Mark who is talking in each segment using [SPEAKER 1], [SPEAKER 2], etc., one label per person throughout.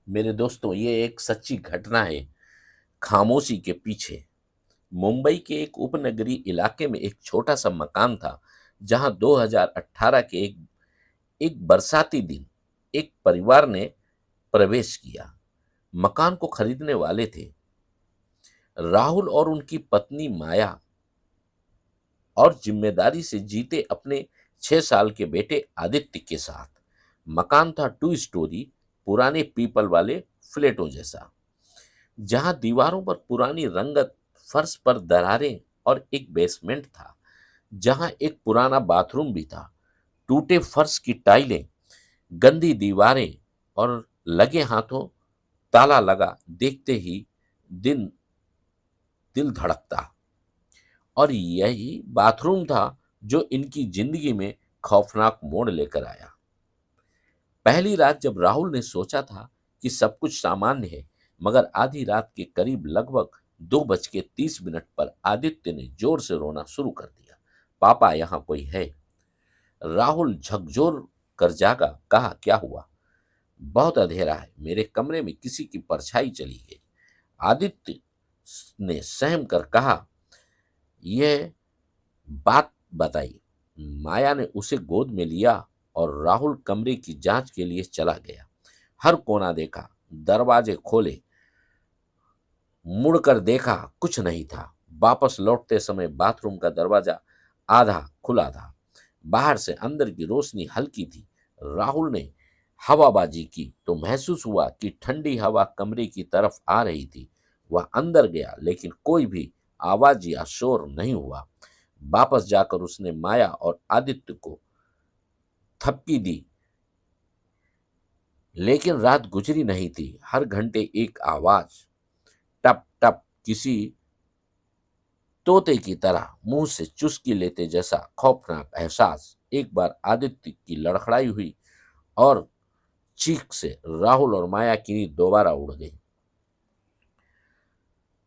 [SPEAKER 1] मेरे दोस्तों, ये एक सच्ची घटना है। खामोशी के पीछे मुंबई के एक उपनगरीय इलाके में एक छोटा सा मकान था, जहां 2018 के एक बरसाती दिन एक परिवार ने प्रवेश किया। मकान को खरीदने वाले थे राहुल और उनकी पत्नी माया, और जिम्मेदारी से जीते अपने 6 साल के बेटे आदित्य के साथ। मकान था 2 स्टोरी, पुराने पीपल वाले फ्लैटों जैसा, जहां दीवारों पर पुरानी रंगत, फर्श पर दरारें और एक बेसमेंट था, जहां एक पुराना बाथरूम भी था। टूटे फर्श की टाइलें, गंदी दीवारें और लगे हाथों ताला लगा देखते ही दिन दिल धड़कता। और यही बाथरूम था जो इनकी जिंदगी में खौफनाक मोड़ लेकर आया। पहली रात जब राहुल ने सोचा था कि सब कुछ सामान्य है, मगर आधी रात के करीब लगभग 2:30 पर आदित्य ने जोर से रोना शुरू कर दिया। पापा, यहाँ कोई है? राहुल झकझोर कर जागा। कहा, क्या हुआ? बहुत अंधेरा है, मेरे कमरे में किसी की परछाई चली गई। आदित्य ने सहम कर कहा, यह बात बताई। माया ने उसे गोद में लिया और राहुल कमरे की जांच के लिए चला गया। हर कोना देखा, दरवाजे खोले, मुड़कर देखा, कुछ नहीं था। वापस लौटते समय बाथरूम का दरवाजा आधा खुला था। बाहर से अंदर की रोशनी हल्की थी। राहुल ने हवाबाजी की तो महसूस हुआ कि ठंडी हवा कमरे की तरफ आ रही थी। वह अंदर गया, लेकिन कोई भी आवाज या शोर नहीं हुआ। वापस जाकर उसने माया और आदित्य को थपकी दी, लेकिन रात गुजरी नहीं थी। हर घंटे एक आवाज, टप टप, किसी तोते की तरह मुंह से चुस्की लेते जैसा खौफनाक एहसास। एक बार आदित्य की लड़खड़ाई हुई और चीख से राहुल और माया की नींद दोबारा उड़ गई।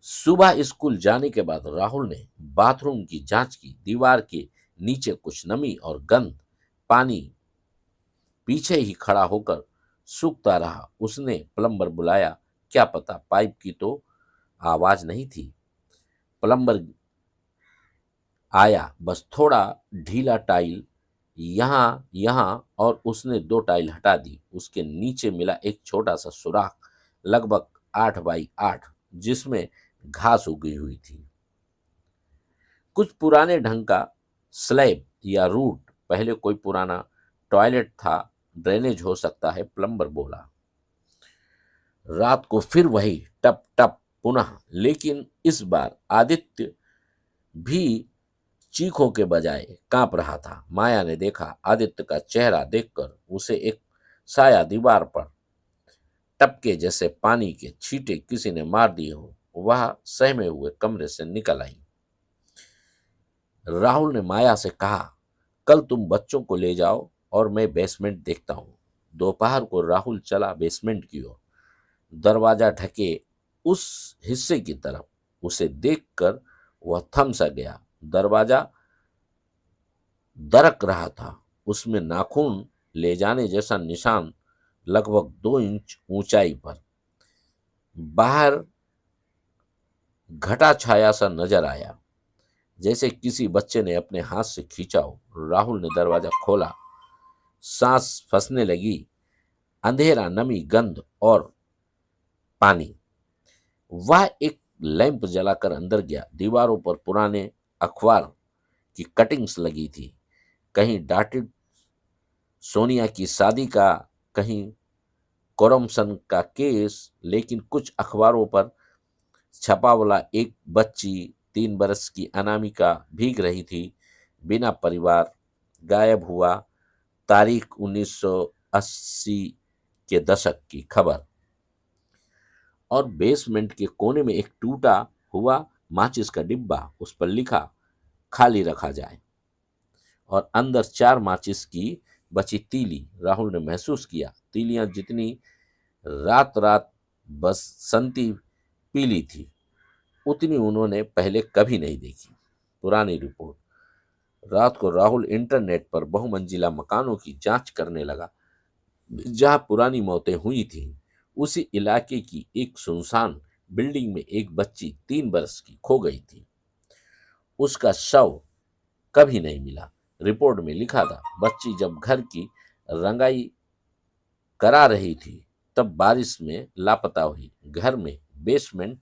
[SPEAKER 1] सुबह स्कूल जाने के बाद राहुल ने बाथरूम की जांच की। दीवार के नीचे कुछ नमी और गंध। पानी पीछे ही खड़ा होकर सूखता रहा। उसने प्लम्बर बुलाया, क्या पता पाइप की तो आवाज नहीं थी। प्लम्बर आया, बस थोड़ा ढीला टाइल यहाँ यहाँ, और उसने 2 टाइल हटा दी। उसके नीचे मिला एक छोटा सा सुराख, लगभग 8 बाई 8, जिसमें घास उगी हुई थी। कुछ पुराने ढंग का स्लैब या रूट, पहले कोई पुराना टॉयलेट था, ड्रेनेज हो सकता है, प्लम्बर बोला। रात को फिर वही टप टप पुनः, लेकिन इस बार आदित्य भी चीखों के बजाय कांप रहा था। माया ने देखा, आदित्य का चेहरा देखकर उसे एक साया दीवार पर टपके जैसे पानी के छींटे किसी ने मार दिए हो। वह सहमे हुए कमरे से निकल आई। राहुल ने माया से कहा, कल तुम बच्चों को ले जाओ और मैं बेसमेंट देखता हूं। दोपहर को राहुल चला बेसमेंट की ओर, दरवाजा ढके उस हिस्से की तरफ। उसे देखकर वह थम सा गया। दरवाजा दरक रहा था, उसमें नाखून ले जाने जैसा निशान, लगभग 2 इंच ऊंचाई पर। बाहर घटा छाया सा नजर आया, जैसे किसी बच्चे ने अपने हाथ से खींचा हो। राहुल ने दरवाजा खोला। सांस फंसने लगी। अंधेरा, नमी, गंध और पानी। वह एक लैंप जलाकर अंदर गया। दीवारों पर पुराने अखबार की कटिंग्स लगी थी, कहीं डाटेड सोनिया की शादी का, कहीं करमसन का केस, लेकिन कुछ अखबारों पर छपा वाला एक बच्ची, 3 बरस की अनामिका भीग रही थी, बिना परिवार, गायब हुआ, तारीख 1980 के दशक की खबर। और बेसमेंट के कोने में एक टूटा हुआ माचिस का डिब्बा, उस पर लिखा, खाली रखा जाए, और अंदर 4 माचिस की बची तीली। राहुल ने महसूस किया, तीलियां जितनी रात रात बसंती पीली थी, उतनी उन्होंने पहले कभी नहीं देखी। पुरानी रिपोर्ट। रात को राहुल इंटरनेट पर बहुमंजिला मकानों की जांच करने लगा। जहां पुरानी मौतें हुई थी, उसी इलाके की एक सुनसान बिल्डिंग में एक बच्ची 3 बरस की खो गई थी। उसका शव कभी नहीं मिला। रिपोर्ट में लिखा था, बच्ची जब घर की रंगाई करा रही थी तब बारिश में लापता हुई। घर में बेसमेंट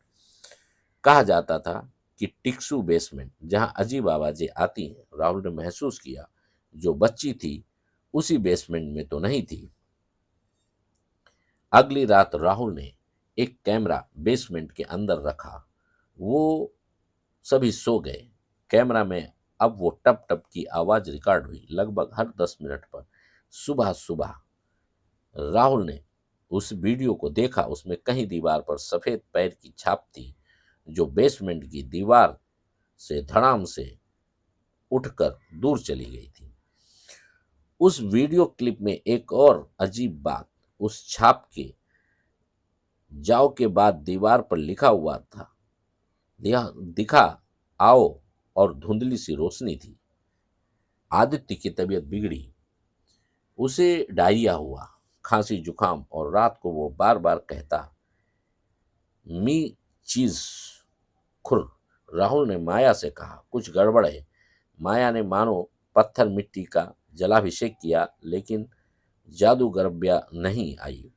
[SPEAKER 1] कहा जाता था कि टिक्सू बेसमेंट, जहां अजीब आवाजें आती हैं। राहुल ने महसूस किया जो बच्ची थी उसी बेसमेंट में तो नहीं थी। अगली रात राहुल ने एक कैमरा बेसमेंट के अंदर रखा। वो सभी सो गए। कैमरा में अब वो टप टप की आवाज रिकॉर्ड हुई, लगभग हर 10 मिनट पर। सुबह सुबह राहुल ने उस वीडियो को देखा। उसमें कहीं दीवार पर सफेद पैर की छाप थी जो बेसमेंट की दीवार से धड़ाम से उठकर दूर चली गई थी। उस वीडियो क्लिप में एक और अजीब बात, उस छाप के जाओ के बाद दीवार पर लिखा हुआ था, यह दिखा आओ, और धुंधली सी रोशनी थी। आदित्य की तबीयत बिगड़ी। उसे डायरिया हुआ, खांसी जुकाम, और रात को वो बार बार कहता, मी चीज खुर। राहुल ने माया से कहा, कुछ गड़बड़ है। माया ने मानो पत्थर मिट्टी का जलाभिषेक किया, लेकिन जादूगरब्या नहीं आई।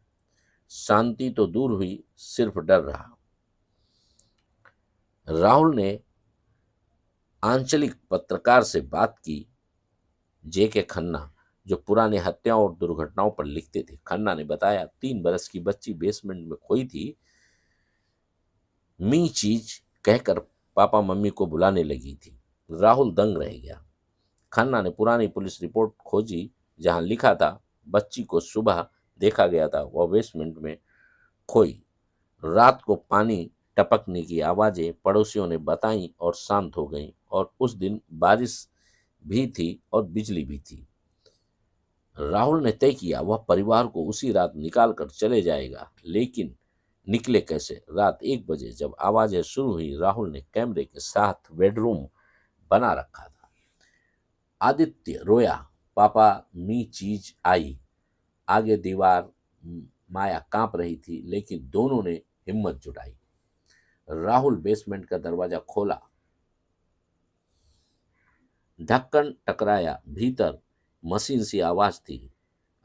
[SPEAKER 1] शांति तो दूर हुई, सिर्फ डर रहा। राहुल ने आंचलिक पत्रकार से बात की, जेके खन्ना, जो पुराने हत्याओं और दुर्घटनाओं पर लिखते थे। खन्ना ने बताया, 3 बरस की बच्ची बेसमेंट में खोई थी। मी चीज कहकर पापा मम्मी को बुलाने लगी थी। राहुल दंग रह गया। खन्ना ने पुरानी पुलिस रिपोर्ट खोजी जहां लिखा था, बच्ची को सुबह देखा गया था, वह बेसमेंट में खोई। रात को पानी टपकने की आवाजें पड़ोसियों ने बताई और शांत हो गईं, और उस दिन बारिश भी थी और बिजली भी थी। राहुल ने तय किया वह परिवार को उसी रात निकाल कर चले जाएगा, लेकिन निकले कैसे? रात 1 बजे जब आवाजें शुरू हुई, राहुल ने कैमरे के साथ बेडरूम बना रखा था। आदित्य रोया, पापा मी चीज आई। आगे दीवार माया कांप रही थी, लेकिन दोनों ने हिम्मत जुटाई। राहुल बेसमेंट का दरवाजा खोला, ढक्कन टकराया, भीतर मशीन सी आवाज थी।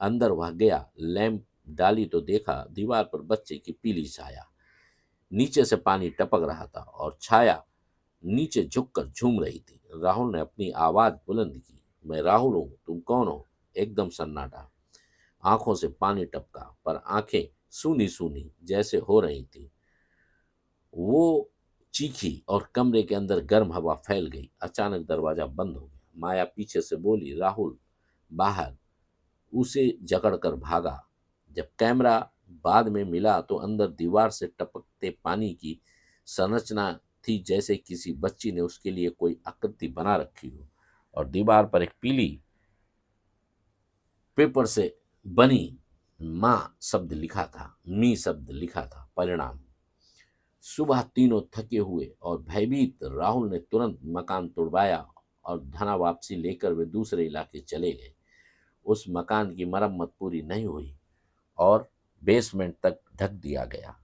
[SPEAKER 1] अंदर वह गया, लैंप डाली तो देखा दीवार पर बच्चे की पीली छाया। नीचे से पानी टपक रहा था और छाया नीचे झुककर झूम रही थी। राहुल ने अपनी आवाज बुलंद की, मैं राहुल हूं, तुम कौन हो? एकदम सन्नाटा। आंखों से पानी टपका, पर आंखें सूनी सूनी जैसे हो रही थी। वो चीखी और कमरे के अंदर गर्म हवा फैल गई। अचानक दरवाजा बंद हो गया। माया पीछे से बोली, राहुल बाहर। उसे जकड़कर भागा। जब कैमरा बाद में मिला तो अंदर दीवार से टपकते पानी की संरचना थी, जैसे किसी बच्ची ने उसके लिए कोई आकृति बना रखी हो, और दीवार पर एक पीली पेपर से बनी माँ शब्द लिखा था, मी शब्द लिखा था। परिणाम, सुबह तीनों थके हुए और भयभीत। राहुल ने तुरंत मकान तुड़वाया और धना वापसी लेकर वे दूसरे इलाके चले गए। उस मकान की मरम्मत पूरी नहीं हुई और बेसमेंट तक ढक दिया गया।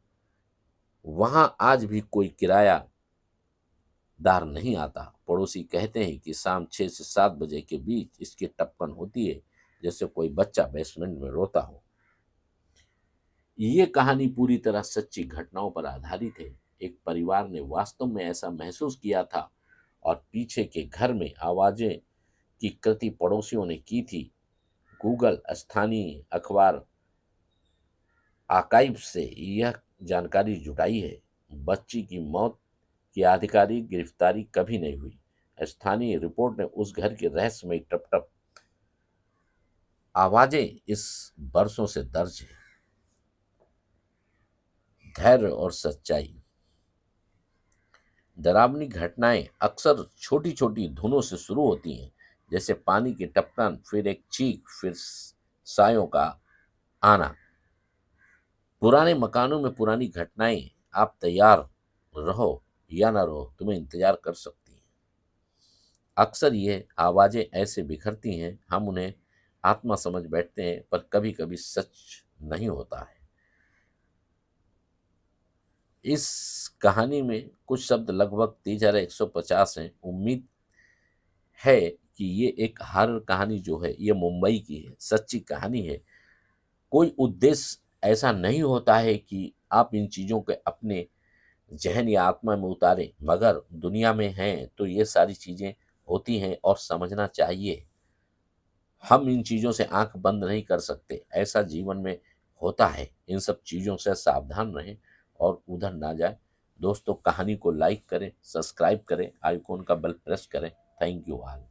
[SPEAKER 1] वहां आज भी कोई किरायादार नहीं आता। पड़ोसी कहते हैं कि शाम 6 से 7 बजे के बीच इसकी टपकन होती है, जैसे कोई बच्चा बेसमेंट में रोता हो। ये कहानी पूरी तरह सच्ची घटनाओं पर आधारित है। एक परिवार ने वास्तव में ऐसा महसूस किया था, और पीछे के घर में आवाजें की कृति पड़ोसियों ने की थी। गूगल स्थानीय अखबार आर्काइव से यह जानकारी जुटाई है। बच्ची की मौत की आधिकारिक गिरफ्तारी कभी नहीं हुई। स्थानीय रिपोर्ट ने उस घर के रहस्यमय टप टप आवाजें इस बरसों से दर्ज है। धैर्य और सच्चाई। डरावनी घटनाएं अक्सर छोटी छोटी धुनों से शुरू होती हैं, जैसे पानी की टपकन, फिर एक चीख, फिर सायों का आना। पुराने मकानों में पुरानी घटनाएं। आप तैयार रहो या ना रहो, तुम्हें इंतजार कर सकती हैं। अक्सर ये आवाजें ऐसे बिखरती हैं, हम उन्हें आत्मा समझ बैठते हैं, पर कभी कभी सच नहीं होता है। इस कहानी में कुछ शब्द लगभग 3150 हैं। उम्मीद है कि ये एक हर कहानी जो है ये मुंबई की है, सच्ची कहानी है। कोई उद्देश्य ऐसा नहीं होता है कि आप इन चीज़ों के अपने ज़हन या आत्मा में उतारें, मगर दुनिया में हैं तो ये सारी चीज़ें होती हैं और समझना चाहिए। हम इन चीज़ों से आँख बंद नहीं कर सकते, ऐसा जीवन में होता है। इन सब चीज़ों से सावधान रहें और उधर ना जाएँ। दोस्तों, कहानी को लाइक करें, सब्सक्राइब करें, आइकॉन का बेल प्रेस करें। Thank you all.